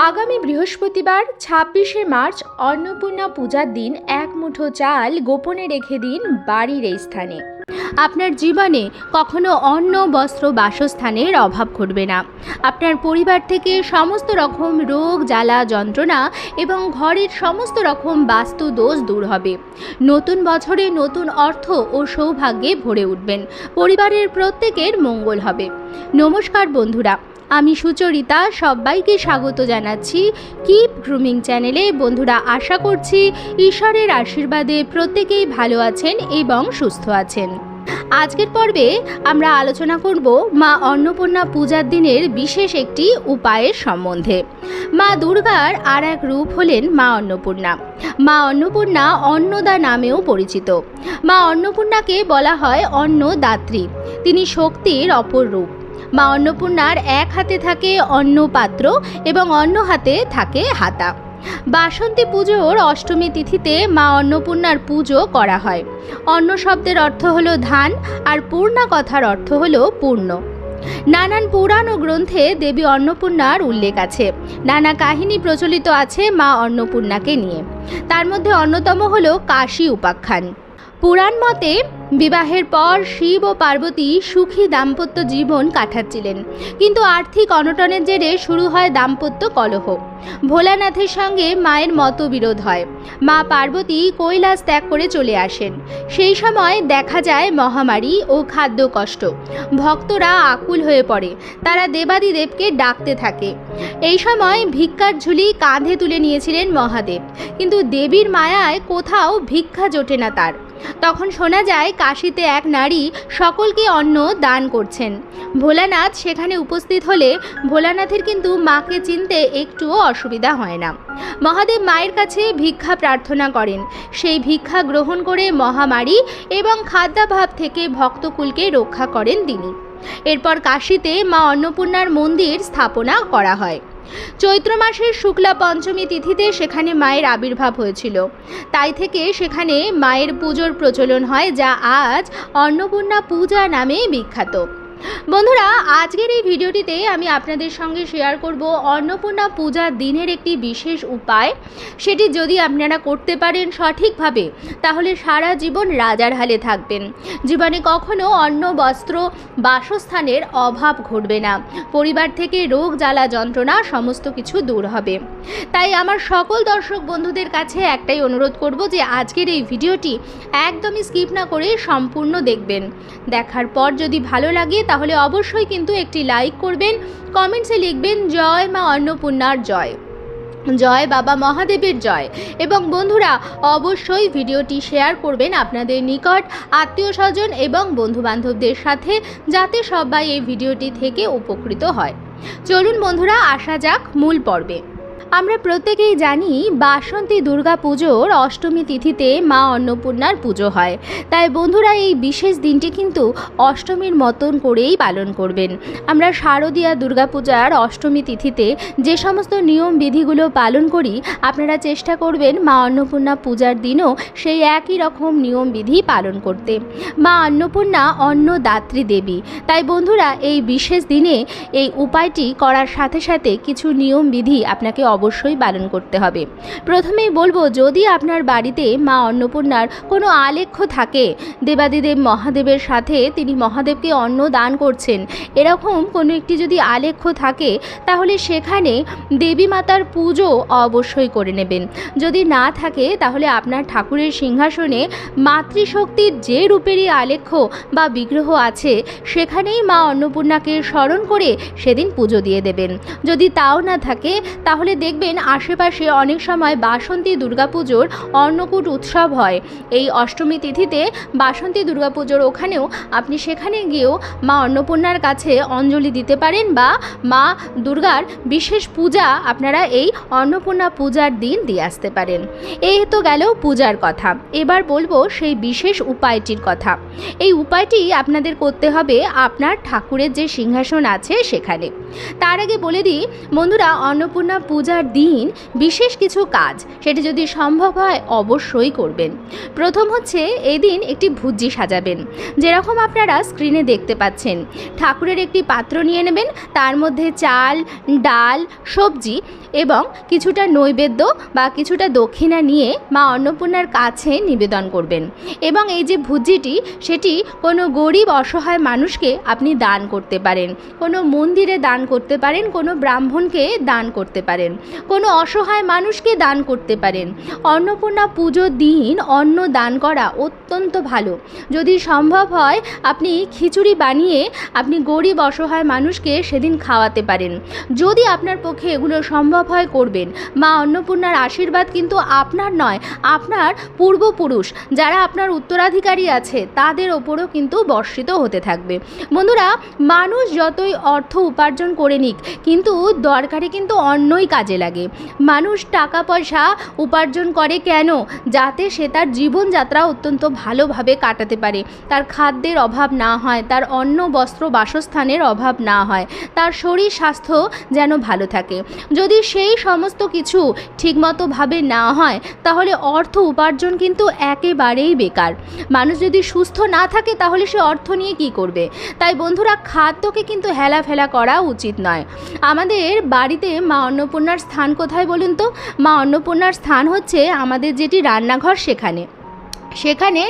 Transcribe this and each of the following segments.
আগামী বৃহস্পতিবার ২৬শে মার্চ অন্নপূর্ণা পূজার দিন এক মুঠো চাল গোপনে রেখে দিন বাড়ির এই স্থানে। আপনার জীবনে কখনো অন্ন, বস্ত্র, বাসস্থানের অভাব ঘটবে না। আপনার পরিবার থেকে সমস্ত রকম রোগ, জ্বালা, যন্ত্রণা এবং ঘরের সমস্ত রকম বাস্তু দোষ দূর হবে। নতুন বছরে নতুন অর্থ ও সৌভাগ্যে ভরে উঠবেন। পরিবারের প্রত্যেকের মঙ্গল হবে। নমস্কার বন্ধুরা, আমি সুচরিতা সবাইকে স্বাগত জানাচ্ছি কিপ গ্রুমিং চ্যানেলে। বন্ধুরা, আশা করছি ঈশ্বরের আশীর্বাদে প্রত্যেকেই ভালো আছেন এবং সুস্থ আছেন। আজকের পর্বে আমরা আলোচনা করব মা অন্নপূর্ণা পূজার দিনের বিশেষ একটি উপায়ের সম্বন্ধে। মা দুর্গার আর এক রূপ হলেন মা অন্নপূর্ণা। মা অন্নপূর্ণা অন্নদা নামেও পরিচিত। মা অন্নপূর্ণাকে বলা হয় অন্নদাত্রী। তিনি শক্তির অপর রূপ। মা অন্নপূর্ণার এক হাতে থাকে অন্ন পাত্র এবং অন্য হাতে থাকে হাতা। বাসন্তী পুজোর অষ্টমী তিথিতে মা অন্নপূর্ণার পুজো করা হয়। অন্ন শব্দের অর্থ হলো ধান, আর পূর্ণা কথার অর্থ হলো পূর্ণ। নানান পুরাণ ও গ্রন্থে দেবী অন্নপূর্ণার উল্লেখ আছে। নানা কাহিনী প্রচলিত আছে মা অন্নপূর্ণাকে নিয়ে। তার মধ্যে অন্যতম হলো কাশী উপাখ্যান। পুরাণ মতে বিবাহের পর শিব ও পার্বতী সুখী দাম্পত্য জীবন কাটাচ্ছিলেন, কিন্তু আর্থিক অনটনের জেরে শুরু হয় দাম্পত্য কলহ। ভোলানাথের সঙ্গে মায়ের মতবিরোধ হয়। মা পার্বতী কৈলাস ত্যাগ করে চলে আসেন। সেই সময় দেখা যায় মহামারী ও খাদ্য কষ্ট। ভক্তরা আকুল হয়ে পড়ে। তারা দেবাদিদেবকে ডাকতে থাকে। এই সময় ভিক্ষার ঝুলি কাঁধে তুলে নিয়েছিলেন মহাদেব, কিন্তু দেবীর মায়ায় কোথাও ভিক্ষা জোটে না তার। তখন শোনা যায় কাশীতে এক নারী সকলকে অন্ন দান করছেন। ভোলানাথ সেখানে উপস্থিত হলে ভোলানাথের কিন্তু মাকে চিনতে একটুও অসুবিধা হয় না। মহাদেব মায়ের কাছে ভিক্ষা প্রার্থনা করেন। সেই ভিক্ষা গ্রহণ করে মহামারী এবং খাদ্যাভাব থেকে ভক্তকুলকে রক্ষা করেন তিনি। এরপর কাশীতে মা অন্নপূর্ণার মন্দির স্থাপনা করা হয়। চৈত্র মাসের শুক্লা পঞ্চমী তিথিতে সেখানে মায়ের আবির্ভাব হয়েছিল। তাই থেকে সেখানে মায়ের পুজোর প্রচলন হয়, যা আজ অন্নপূর্ণা পূজা নামে বিখ্যাত। বন্ধুরা, আজকের এই ভিডিওটিতে আমি আপনাদের সঙ্গে শেয়ার করব অন্নপূর্ণা পূজার দিনের একটি বিশেষ উপায়। সেটি যদি আপনারা করতে পারেন সঠিকভাবে, তাহলে সারা জীবন রাজার হালে থাকবেন। জীবনে কখনো অন্ন, বস্ত্র, বাসস্থানের অভাব ঘটবে না। পরিবার থেকে রোগ, জ্বালা, যন্ত্রণা সমস্ত কিছু দূর হবে। তাই আমার সকল দর্শক বন্ধুদের কাছে একটাই অনুরোধ করব যে আজকের এই ভিডিওটি একদমই স্কিপ না করে সম্পূর্ণ দেখবেন। দেখার পর যদি ভালো লাগে তাহলে অবশ্যই কিন্তু একটি লাইক করবেন, কমেন্টসে লিখবেন জয় মা অন্নপূর্ণার জয়, জয় বাবা মহাদেবের জয়। এবং বন্ধুরা, অবশ্যই ভিডিওটি শেয়ার করবেন আপনাদের নিকট আত্মীয় স্বজন এবং বন্ধুবান্ধবদের সাথে, যাতে সবাই এই ভিডিওটি থেকে উপকৃত হয়। চলুন বন্ধুরা, আসা যাক মূল পর্বে। আমরা প্রত্যেকেই জানি বাসন্তী দুর্গা পুজোর অষ্টমী তিথিতে মা অন্নপূর্ণার পুজো হয়। তাই বন্ধুরা, এই বিশেষ দিনটি কিন্তু অষ্টমীর মতন করেই পালন করবেন। আমরা শারদীয়া দুর্গা পূজার অষ্টমী তিথিতে যে সমস্ত নিয়ম বিধিগুলো পালন করি, আপনারা চেষ্টা করবেন মা অন্নপূর্ণা পূজার দিনও সেই একই রকম নিয়ম বিধি পালন করতে। মা অন্নপূর্ণা অন্নদাত্রী দেবী। তাই বন্ধুরা, এই বিশেষ দিনে এই উপায়টি করার সাথে সাথে কিছু নিয়ম বিধি আপনাকে অবশ্যই পালন করতে হবে। প্রথমেই বলবো, যদি আপনার বাড়িতে মা অন্নপূর্ণার কোনো আলেখ্য থাকে, দেবাদিদেব মহাদেবের সাথে তিনি মহাদেবকে অন্ন দান করছেন, এরকম কোনো একটি যদি আলেখ্য থাকে, তাহলে সেখানে দেবী মাতার পুজো অবশ্যই করে নেবেন। যদি না থাকে, তাহলে আপনার ঠাকুরের সিংহাসনে মাতৃশক্তির যে রূপেরই আলেখ্য বা বিগ্রহ আছে, সেখানেই মা অন্নপূর্ণাকে স্মরণ করে সেদিন পুজো দিয়ে দেবেন। যদি তাও না থাকে, তাহলে দেখবেন আশেপাশে অনেক সময় বাসন্তী দুর্গাপুজোর অন্নকূট উৎসব হয়। এই অষ্টমী তিথিতে বাসন্তী দুর্গাপুজোর ওখানেও আপনি সেখানে গিয়েও মা অন্নপূর্ণার কাছে অঞ্জলি দিতে পারেন, বা মা দুর্গার বিশেষ পূজা আপনারা এই অন্নপূর্ণা পূজার দিন দিয়ে আসতে পারেন। এই তো গেল পূজার কথা। এবার বলবো সেই বিশেষ উপায়টির কথা। এই উপায়টি আপনাদের করতে হবে আপনার ঠাকুরের যে সিংহাসন আছে সেখানে। তার আগে বলে দিই বন্ধুরা, অন্নপূর্ণা পূজা পূজার দিন বিশেষ কিছু কাজ সেটি যদি সম্ভব হয় অবশ্যই করবেন। প্রথম হচ্ছে এদিন একটি ভুজি সাজাবেন, যেরকম আপনারা স্ক্রিনে দেখতে পাচ্ছেন। ঠাকুরের একটি পাত্র নিয়ে নেবেন, তার মধ্যে চাল, ডাল, সবজি এবং কিছুটা নৈবেদ্য বা কিছুটা দক্ষিণা নিয়ে মা অন্নপূর্ণার কাছে নিবেদন করবেন। এবং এই যে ভুজিটি সেটি কোনো গরিব অসহায় মানুষকে আপনি দান করতে পারেন, কোনো মন্দিরে দান করতে পারেন, কোনো ব্রাহ্মণকে দান করতে পারেন, কোনো অসহায় মানুষকে দান করতে পারেন। অন্নপূর্ণা পুজোর দিন অন্ন দান করা অত্যন্ত ভালো। যদি সম্ভব হয় আপনি খিচুড়ি বানিয়ে আপনি গরিব অসহায় মানুষকে সেদিন খাওয়াতে পারেন। যদি আপনার পক্ষে এগুলো সম্ভব হয় করবেন। মা অন্নপূর্ণার আশীর্বাদ কিন্তু আপনার নয়, আপনার পূর্বপুরুষ যারা আপনার উত্তরাধিকারী আছে তাদের ওপরও কিন্তু বর্ষিত হতে থাকবে। বন্ধুরা, মানুষ যতই অর্থ উপার্জন করে নিক, কিন্তু দরকারে কিন্তু অন্নই কাজে লাগে। মানুষ টাকা পয়সা উপার্জন করে কেন? যাতে সে তার জীবনযাত্রা অত্যন্ত ভালোভাবে কাটাতে পারে, তার খাদ্যের অভাব না হয়, তার অন্ন বস্ত্র বাসস্থানের অভাব না হয়, তার শরীর স্বাস্থ্য যেন ভালো থাকে। যদি সেই সমস্ত কিছু ঠিকমতোভাবে না হয় তাহলে অর্থ উপার্জন কিন্তু একেবারেই বেকার। মানুষ যদি সুস্থ না থাকে তাহলে সে অর্থ নিয়ে কি করবে? তাই বন্ধুরা, খাদ্যকে কিন্তু হেলাফেলা করা উচিত নয়। আমাদের বাড়িতে মা অন্নপূর্ণার স্থান কোথায় বলুন তো? মা অন্নপূর্ণার স্থান হচ্ছে আমাদের যেটি রান্নাঘর, সেখানে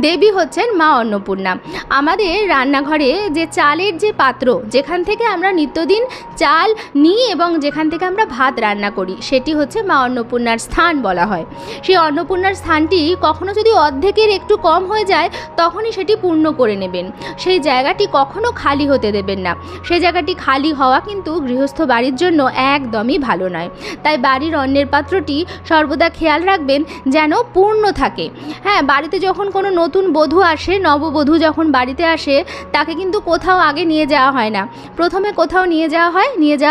দেবী হচ্ছেন মা অন্নপূর্ণা। আমাদের রান্নাঘরে যে চালের যে পাত্র, যেখান থেকে আমরা নিত্যদিন চাল নিই এবং যেখান থেকে আমরা ভাত রান্না করি, সেটি হচ্ছে মা অন্নপূর্ণার স্থান বলা হয়। সেই অন্নপূর্ণার স্থানটি কখনো যদি অর্ধেকের একটু কম হয়ে যায় তখনই সেটি পূর্ণ করে নেবেন। সেই জায়গাটি কখনো খালি হতে দেবেন না। সেই জায়গাটি খালি হওয়া কিন্তু গৃহস্থ বাড়ির জন্য একদমই ভালো নয়। তাই বাড়ির অন্নের পাত্রটি সর্বদা খেয়াল রাখবেন যেন পূর্ণ থাকে। হ্যাঁ, বাড়িতে যখন কোনো নতুন বধূ আসে, নববধূ যখন বাড়িতে আসে, তাকে কিন্তু কোথাও আগে নিয়ে যাওয়া হয় না। প্রথমে কোথাও নিয়ে যাওয়া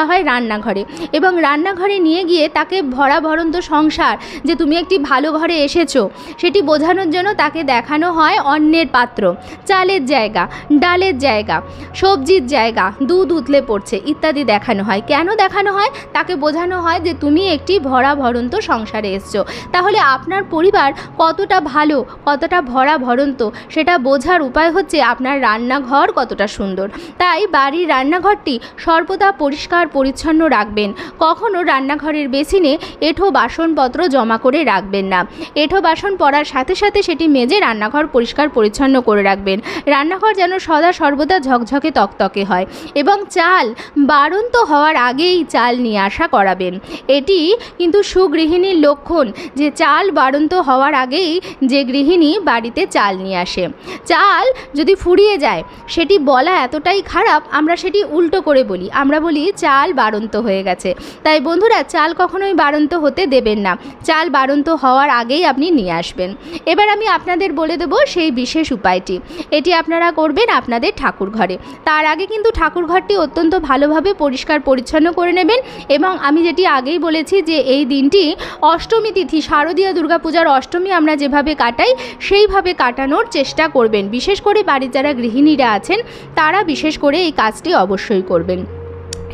হয় রান্নাঘরে, এবং রান্নাঘরে নিয়ে গিয়ে তাকে ভরা ভরন্ত সংসার যে তুমি একটি ভালো ঘরে এসেছো সেটি বোঝানোর জন্য তাকে দেখানো হয় অন্নের পাত্র, চালের জায়গা, ডালের জায়গা, সবজির জায়গা, দুধ উতলে পড়ছে ইত্যাদি দেখানো হয়। কেন দেখানো হয়? তাকে বোঝানো হয় যে তুমি একটি ভরা ভরন্ত সংসারে এসছো। তাহলে আপনার পরিবার কতটা ভালো, কতটা ভরা ভরন্ত, সেটা বোঝার উপায় হচ্ছে আপনার রান্নাঘর কতটা সুন্দর। তাই বাড়ির রান্নাঘরটি সর্বদা পরিষ্কার পরিচ্ছন্ন রাখবেন। কখনো রান্নাঘরের বেসিনে এঁঠো বাসনপত্র জমা করে রাখবেন না। এঁঠো বাসন পড়ার সাথে সাথে সেটি মেজে রান্নাঘর পরিষ্কার পরিচ্ছন্ন করে রাখবেন। রান্নাঘর যেন সদা সর্বদা ঝকঝকে তকতকে হয়। এবং চাল বাড়ন্ত হওয়ার আগেই চাল নিয়ে আসা করাবেন। এটি কিন্তু সুগৃহিণীর লক্ষণ যে চাল বাড়ন্ত হওয়ার আগেই যে গৃহিণী বাড়িতে চাল নিয়ে আসে। চাল যদি ফুরিয়ে যায় সেটি বলা এতটাই খারাপ, আমরা সেটি উল্টো করে বলি, আমরা বলি চাল বাড়ন্ত হয়ে গেছে। তাই বন্ধুরা, চাল কখনোই বাড়ন্ত হতে দেবেন না। চাল বাড়ন্ত হওয়ার আগেই আপনি নিয়ে আসবেন। এবার আমি আপনাদের বলে দেব সেই বিশেষ উপায়টি। এটি আপনারা করবেন আপনাদের ঠাকুর ঘরে। তার আগে কিন্তু ঠাকুর ঘরটি অত্যন্ত ভালোভাবে পরিষ্কার পরিচ্ছন্ন করে নেবেন। এবং আমি যেটি আগেই বলেছি যে এই দিনটি অষ্টমী তিথি, শারদীয় দুর্গাপূজার অষ্টমী আমরা যেভাবে কাটাই সেইভাবে কাটানোর চেষ্টা করবেন। বিশেষ করে বাড়ির যারা গৃহিণীরা আছেন তারা বিশেষ করে এই কাজটি অবশ্যই করবেন।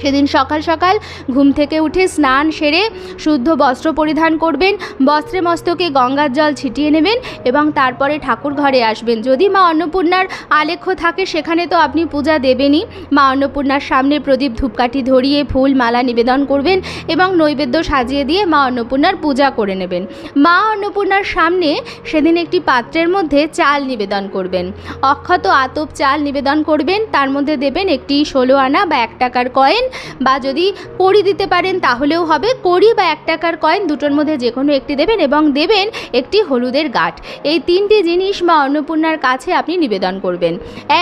সেদিন সকাল সকাল ঘুম থেকে উঠে স্নান সেরে শুদ্ধ বস্ত্র পরিধান করবেন, বস্ত্রে মস্তকে গঙ্গার জল ছিটিয়ে নেবেন এবং তারপরে ঠাকুর ঘরে আসবেন। যদি মা অন্নপূর্ণার আলেখ্য থাকে সেখানে তো আপনি পূজা দেবেনই। মা অন্নপূর্ণার সামনে প্রদীপ ধূপকাঠি ধরিয়ে ফুল মালা নিবেদন করবেন এবং নৈবেদ্য সাজিয়ে দিয়ে মা অন্নপূর্ণার পূজা করে নেবেন। মা অন্নপূর্ণার সামনে সেদিন একটি পাত্রের মধ্যে চাল নিবেদন করবেন, অক্ষত আতপ চাল নিবেদন করবেন। তার মধ্যে দেবেন একটি 16 আনা বা 1 টাকার কয়েন, বা যদি কড়ি দিতে পারেন তাহলেও হবে। কড়ি বা 1 টাকার কয়েন দুটোর মধ্যে যে কোনো একটি দেবেন এবং দেবেন একটি হলুদের গাঁঠ। এই 3টি জিনিস মা অন্নপূর্ণার কাছে আপনি নিবেদন করবেন।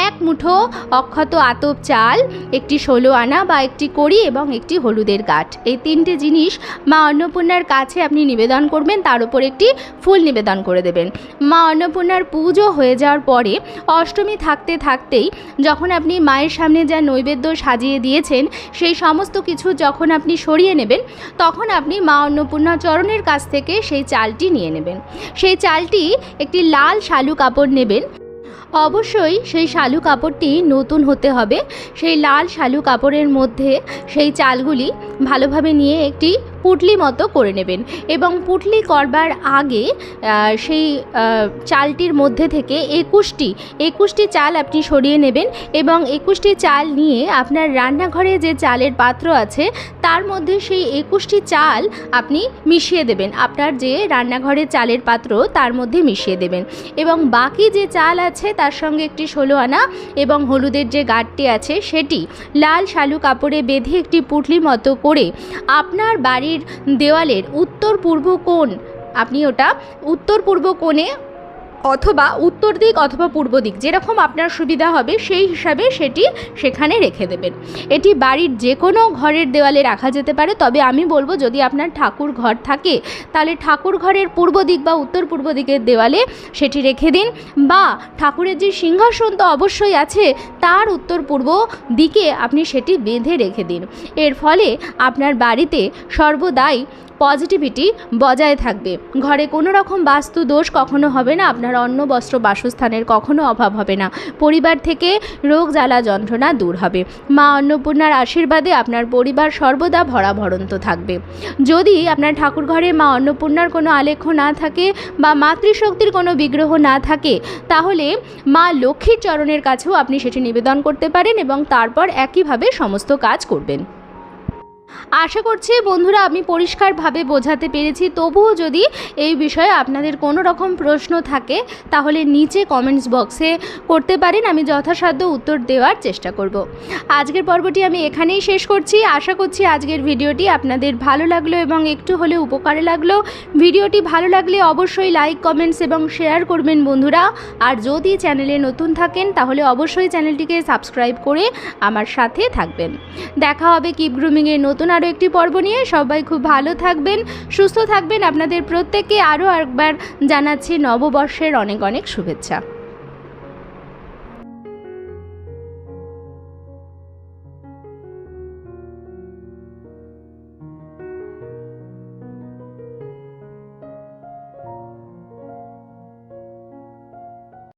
1 মুঠো অক্ষত আতপ চাল, একটি 16 আনা বা একটি কড়ি এবং একটি হলুদের গাঁঠ। এই 3টে জিনিস মা অন্নপূর্ণার কাছে আপনি নিবেদন করবেন। তার উপর একটি ফুল নিবেদন করে দেবেন। মা অন্নপূর্ণার পুজো হয়ে যাওয়ার পরে অষ্টমী থাকতে থাকতেই যখন আপনি মায়ের সামনে যা নৈবেদ্য সাজিয়ে দিয়েছেন সেই সমস্ত কিছু যখন আপনি সরিয়ে নেবেন তখন আপনি মা অন্নপূর্ণা চরণের কাছ থেকে সেই চালটি নিয়ে নেবেন। সেই চালটি একটি লাল শালু কাপড় নেবেন। অবশ্যই সেই শালু কাপড়টি নতুন হতে হবে। সেই লাল শালু কাপড়ের মধ্যে সেই চালগুলি ভালোভাবে নিয়ে একটি পুটলি মতো করে নেবেন এবং পুটলি করবার আগে সেই চালটির মধ্যে থেকে 21টি চাল আপনি সরিয়ে নেবেন এবং 21টি চাল নিয়ে আপনার রান্নাঘরে যে চালের পাত্র আছে তার মধ্যে সেই 21টি চাল আপনি মিশিয়ে দেবেন, আপনার যে রান্নাঘরের চালের পাত্র তার মধ্যে মিশিয়ে দেবেন এবং বাকি যে চাল আছে তার সঙ্গে একটি 16 আনা এবং হলুদের যে গাঁটটি আছে সেটি লাল শালু কাপড়ে বেঁধে একটি পুটলি মতো করে আপনার বাড়ির দেওয়ালের উত্তর পূর্ব কোণ, আপনি ওটা উত্তর পূর্ব কোণে অথবা উত্তর দিক অথবা পূর্ব দিক যেরকম আপনার সুবিধা হবে সেই হিসাবে সেটি সেখানে রেখে দেবেন। এটি বাড়ির যে কোনো ঘরের দেওয়ালে রাখা যেতে পারে, তবে আমি বলবো যদি আপনার ঠাকুর ঘর থাকে তাহলে ঠাকুর ঘরের পূর্ব দিক বা উত্তর পূর্ব দিকের দেওয়ালে সেটি রেখে দিন, বা ঠাকুরের যে সিংহাসন তো অবশ্যই আছে তার উত্তর পূর্ব দিকে আপনি সেটি বেঁধে রেখে দিন। এর ফলে আপনার বাড়িতে সর্বদাই পজিটিভিটি বজায় থাকবে, ঘরে কোনো রকম বাস্তু দোষ কখনো হবে না, আপনার অন্ন বস্ত্র বাসস্থানের কখনো অভাব হবে না, পরিবার থেকে রোগ জ্বালা যন্ত্রণা দূর হবে, মা অন্নপূর্ণার আশীর্বাদে আপনার পরিবার সর্বদা ভরাভরন্ত থাকবে। যদি আপনার ঠাকুর ঘরে মা অন্নপূর্ণার কোনো আলেখ্য না থাকে বা মাতৃশক্তির কোনো বিগ্রহ না থাকে তাহলে মা লক্ষ্মীর চরণের কাছেও আপনি সেটি নিবেদন করতে পারেন এবং তারপর একইভাবে সমস্ত কাজ করবেন। আশা করছি বন্ধুরা আমি পরিষ্কারভাবে বোঝাতে পেরেছি। তবুও যদি এই বিষয়ে আপনাদের কোনো রকম প্রশ্ন থাকে তাহলে নিচে কমেন্টস বক্সে করতে পারেন, আমি যথাসাধ্য উত্তর দেওয়ার চেষ্টা করব। আজকের পর্বটি আমি এখানেই শেষ করছি। আশা করছি আজকের ভিডিওটি আপনাদের ভালো লাগলো এবং একটু হলেও উপকারে লাগলো। ভিডিওটি ভালো লাগলে অবশ্যই লাইক, কমেন্টস এবং শেয়ার করবেন বন্ধুরা। আর যদি চ্যানেলে নতুন থাকেন তাহলে অবশ্যই চ্যানেলটিকে সাবস্ক্রাইব করে আমার সাথে থাকবেন। দেখা হবে কিপ গ্রুমিংয়ের নতুন আরও একটি পর্ব নিয়ে। সবাই খুব ভালো থাকবেন, সুস্থ থাকবেন। আপনাদের প্রত্যেককে আরও একবার জানাচ্ছি নববর্ষের অনেক অনেক শুভেচ্ছা।